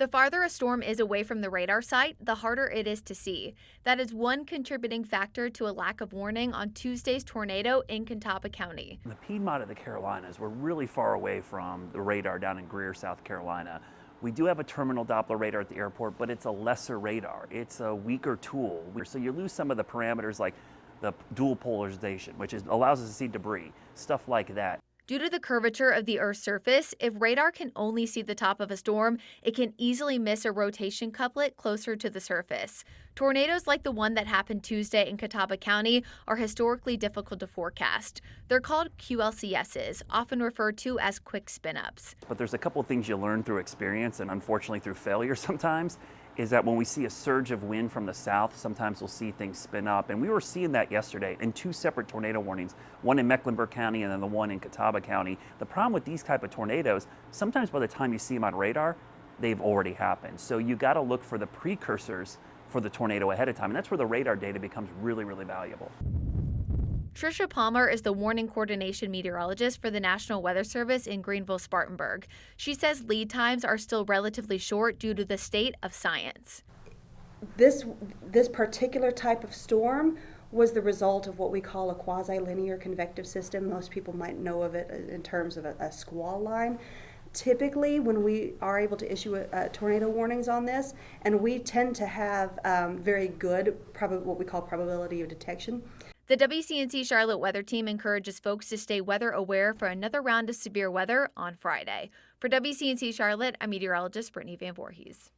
The farther a storm is away from the radar site, the harder it is to see. That is one contributing factor to a lack of warning on Tuesday's tornado in Catawba County. The Piedmont of the Carolinas, we're really far away from the radar down in Greer, South Carolina. We do have a terminal Doppler radar at the airport, but it's a lesser radar. It's a weaker tool. So you lose some of the parameters like the dual polarization, which allows us to see debris, stuff like that. Due to the curvature of the Earth's surface, if radar can only see the top of a storm, it can easily miss a rotation couplet closer to the surface. Tornadoes like the one that happened Tuesday in Catawba County are historically difficult to forecast. They're called QLCSs, often referred to as quick spin-ups. But there's a couple things you learn through experience and unfortunately through failure sometimes, is that when we see a surge of wind from the south, sometimes we'll see things spin up. And we were seeing that yesterday in two separate tornado warnings, one in Mecklenburg County and then the one in Catawba County. The problem with these type of tornadoes, sometimes by the time you see them on radar, they've already happened. So you got to look for the precursors for the tornado ahead of time. And that's where the radar data becomes really, really valuable. Tricia Palmer is the warning coordination meteorologist for the National Weather Service in Greenville-Spartanburg. She says lead times are still relatively short due to the state of science. This particular type of storm was the result of what we call a quasi-linear convective system. Most people might know of it in terms of a squall line. Typically, when we are able to issue tornado warnings on this, and we tend to have very good, what we call probability of detection. The WCNC Charlotte weather team encourages folks to stay weather aware for another round of severe weather on Friday. For WCNC Charlotte, I'm meteorologist Brittany Van Voorhees.